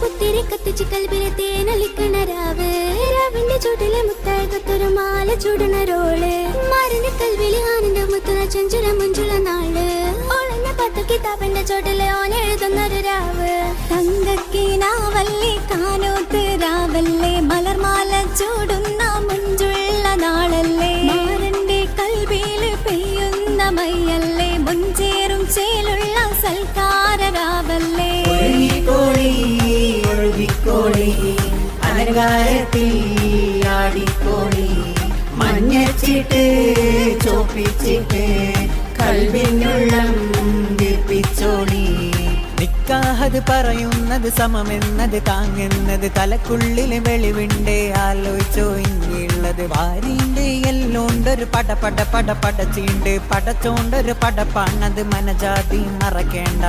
പുത്തിരി കത്തിച്ച് കൽബിലെ തേനൊലിക്കണ രാവ് രാവിന്റെ ചൂട്ടിലെ മുത്തായകത്തൊരു മാല ചൂടണ റോള് മാറിന്റെ കൽവിലെ ആനന്ദ മുത്തുന്ന ചെഞ്ചുര മുഞ്ചുള്ള നാള് ഓളെന്നെ പത്ത് കിതാബിന്റെ ചോട്ടിലെ ഓനെഴുതുന്നൊരു രാവ് തങ്കക്കീനാവല്ലേ കാനോത്ത് രാവല്ലേ മലർമാല ചൂടുന്ന മുഞ്ചുള്ള നാളല്ലേ മാറിന്റെ കൽവില് പെയ്യുന്ന മയ്യല്ലേ മുഞ്ചേറും ചേലുള്ള സൽക്കാര രാവല്ലേ ഒഴുകിക്കോളി അലങ്കാരത്തിൽ ആടിക്കോളി മഞ്ഞച്ചിട്ട് ചോപ്പിച്ചിട്ട് കൽവിനുള്ളം ദീപിച്ചോളി നിക്കാഹത് പറയുന്നത് സമമെന്നത് താങ്ങുന്നത് തലക്കുള്ളിലെ വെളിവിണ്ട് ആലോചിച്ചോ ഇനിയുള്ളത് വാരിന്റെ എല്ലോണ്ടൊരു പടച്ചീണ്ട് പടച്ചോണ്ടൊരു പടപ്പാണത് മനജാതി മറക്കേണ്ട.